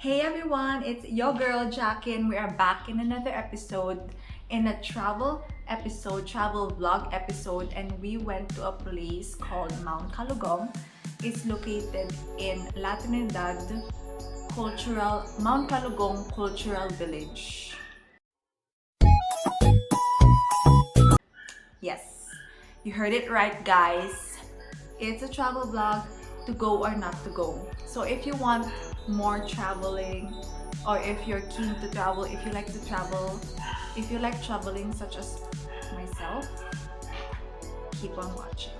Hey everyone, it's your girl Jaqueline. We are back in another episode, in a travel vlog episode, and we went to a place called Mount Kalugong. It's located in La Trinidad Mount Kalugong Cultural Village. Yes, you heard it right, guys. It's a travel vlog to go or not to go. So if you want more traveling, or if you're keen to travel, if you like to travel, if you like traveling such as myself, keep on watching.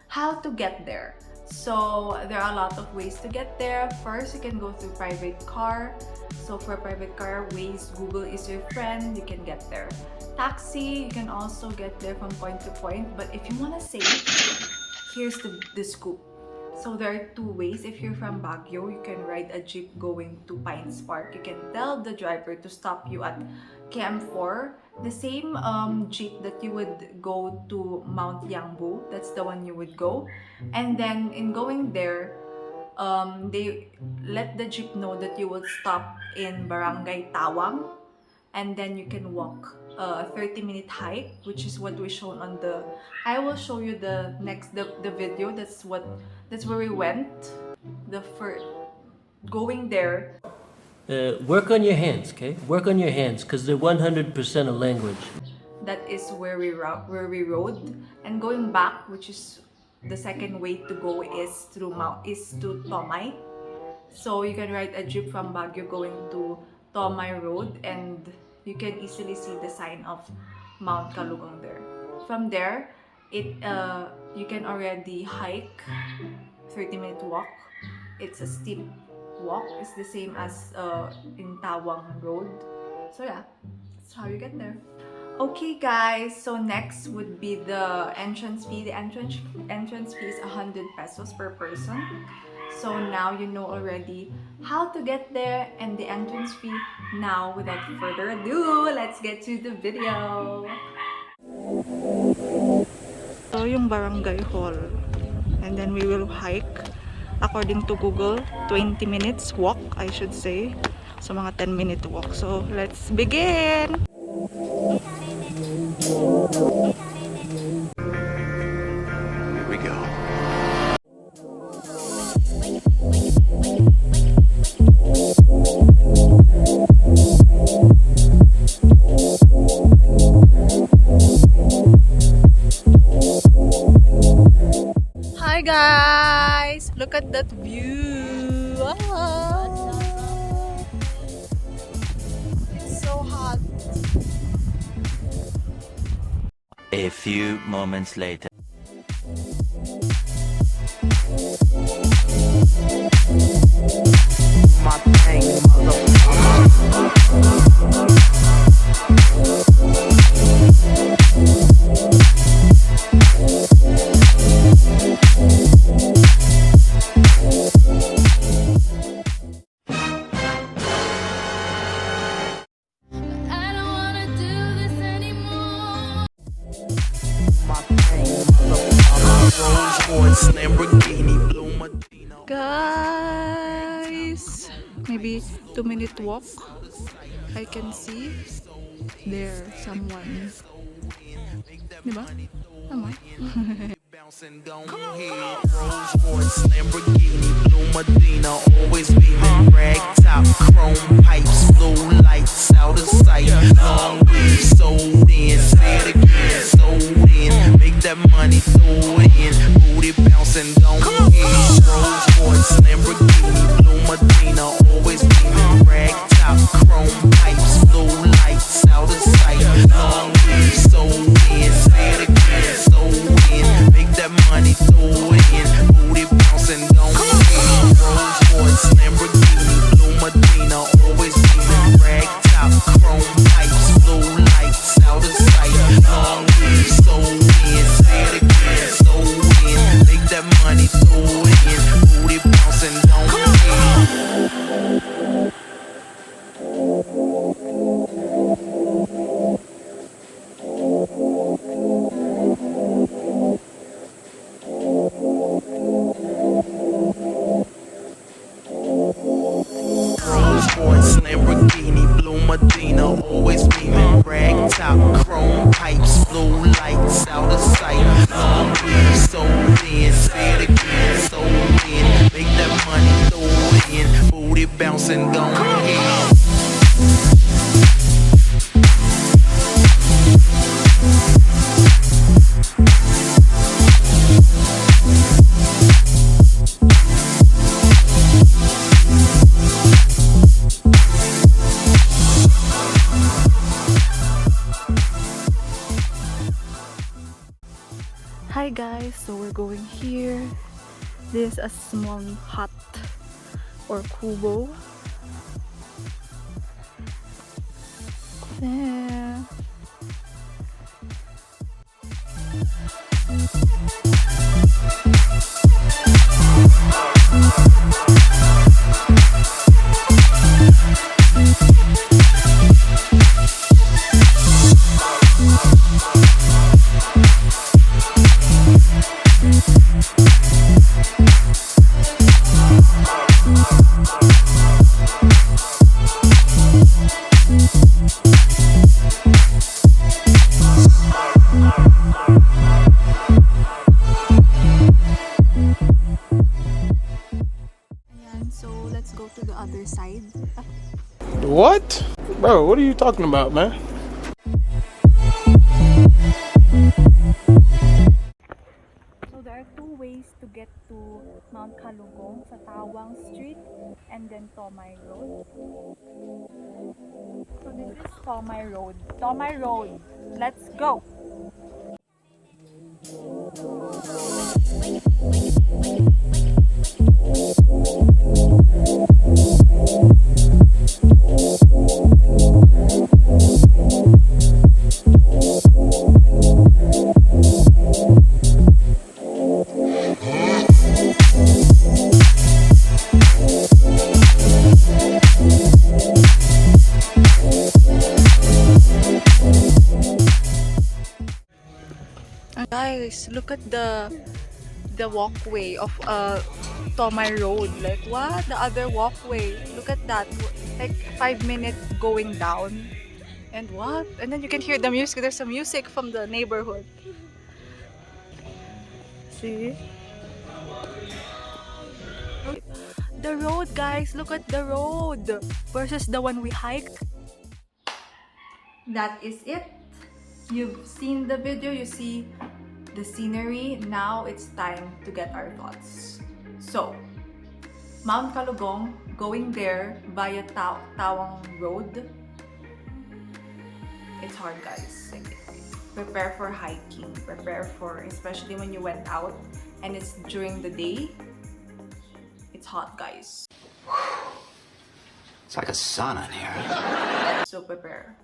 How to get there? So there are a lot of ways to get there. First, you can go through private car. So for private car, Waze, Google is your friend. You can get there. Taxi, you can also get there from point to point. But if you want to save, here's the scoop. So there are two ways. If you're from Baguio, you can ride a jeep going to Pines Park. You can tell the driver to stop you at KM4. The same jeep that you would go to Mount Yangbu, that's the one you would go. And then in going there, they let the jeep know that you will stop in Barangay Tawang, and then you can walk a 30-minute hike, which is what we shown on the. I will show you the video. That's where we went. The first going there. Work on your hands, okay? Work on your hands, because they're 100% a language. That is where we rode, and going back, which is the second way to go, is to Tomay. So you can ride a jeep from Baguio going to Tomay Road, and you can easily see the sign of Mount Kalugong there. From there, you can already hike, 30-minute walk. It's a steep walk. It's the same as in Tawang Road. So yeah, that's how you get there. Okay guys, so next would be the entrance fee. The entrance fee is 100 pesos per person. So now you know already how to get there and the entrance fee. Now, without further ado, let's get to the video. So yung Barangay Hall, and then we will hike, according to Google, 20 minutes walk, I should say. So mga 10-minute walk. So let's begin. Here we go. Hi guys! Look at that view! Ah. It's so hot. A few moments later. Guys, maybe 2-minute walk. I can see there someone. Diba? Tama. Always beaming, rag top, chrome pipes, blue lights out of sight. Long weed sold in, say it again, sold in. Make that money, throw it in, booty bouncing, don't hit. Rolls Royce, Lamborghini, blue Medina, always beaming, rag top, chrome pipes, blue lights out of sight. Long weed sold in, say it again, sold in. Make that money, throw it in, booty bouncing, don't hit. Rolls Royce, Lamborghini, blue Medina, always beaming, rag top, chrome pipes, blue lights out of sight. Long weed sold in, say it again, sold in. Make that money, throw it in, booty bouncing, don't hit. bounce and go ahead. Hi guys, so we're going here. This is a small hut or kubo. Yeah. So let's go to the other side. What? Bro, what are you talking about, man? So there are two ways to get to Mount Kalugong, sa Tawang Street and then Tomay Road. So this is Tomay Road. Tomay Road. Let's go! Guys, look at the walkway of Tomay Road. Like what? The other walkway. Look at that. Like 5 minutes going down. And what? And then you can hear the music. There's some music from the neighborhood. See? The road, guys. Look at the road versus the one we hiked. That is it. You've seen the video. You see the scenery. Now it's time to get our thoughts. So, Mount Kalugong, going there via Tawang Road. It's hard, guys. Like, prepare for hiking. Prepare for, especially when you went out and it's during the day. It's hot, guys. It's like a sauna in here. So prepare.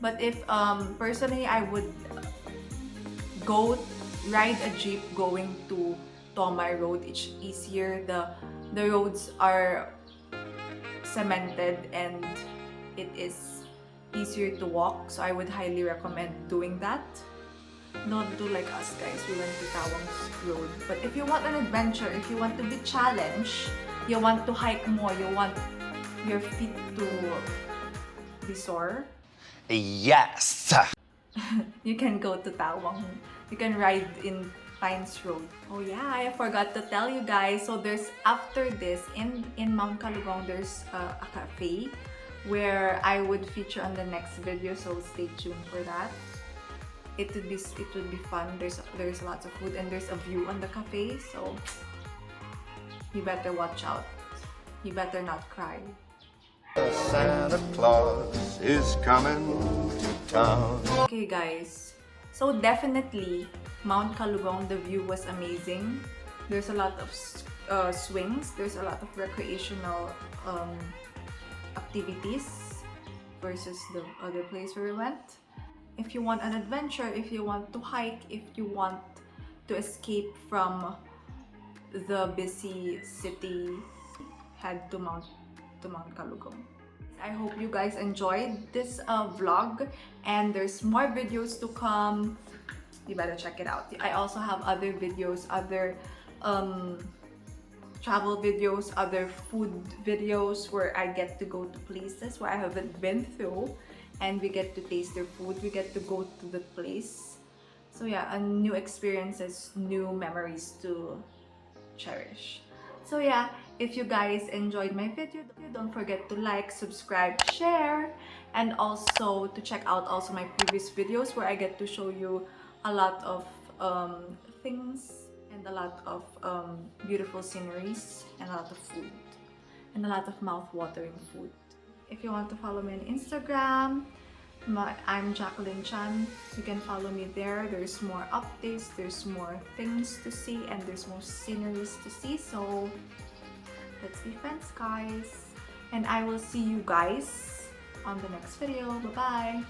But if personally, I would ride a jeep going to Tomay Road. It's easier. The roads are cemented and it is easier to walk. So I would highly recommend doing that. Don't do like us, guys. We went to Tawang Road. But if you want an adventure, if you want to be challenged, you want to hike more, you want your feet to be sore, Yes! you can go to Tawang. You can ride in Pines Road. Oh yeah, I forgot to tell you guys. So there's, after this, in Mount Kalugong, there's a cafe where I would feature on the next video. So stay tuned for that. It would be fun. There's lots of food and there's a view on the cafe. So you better watch out. You better not cry. Santa Claus is coming to town. Okay guys, so definitely Mount Kalugong, the view was amazing. There's a lot of swings, there's a lot of recreational activities versus the other place where we went. If you want an adventure, if you want to hike, if you want to escape from the busy city, head to Mount Kalugong. I hope you guys enjoyed this vlog, and there's more videos to come. You better check it out. I also have other videos, other travel videos, other food videos where I get to go to places where I haven't been through and we get to taste their food, we get to go to the place. So yeah, new experiences, new memories to cherish. So yeah, If you guys enjoyed my video, don't forget to like, subscribe, share, and also to check out also my previous videos where I get to show you a lot of things and a lot of beautiful sceneries and a lot of food and a lot of mouth-watering food. If you want to follow me on Instagram, I'm Jaqueline Chan. You can follow me there. There's more updates, there's more things to see, and there's more sceneries to see. So let's be friends, guys. And I will see you guys on the next video. Bye-bye.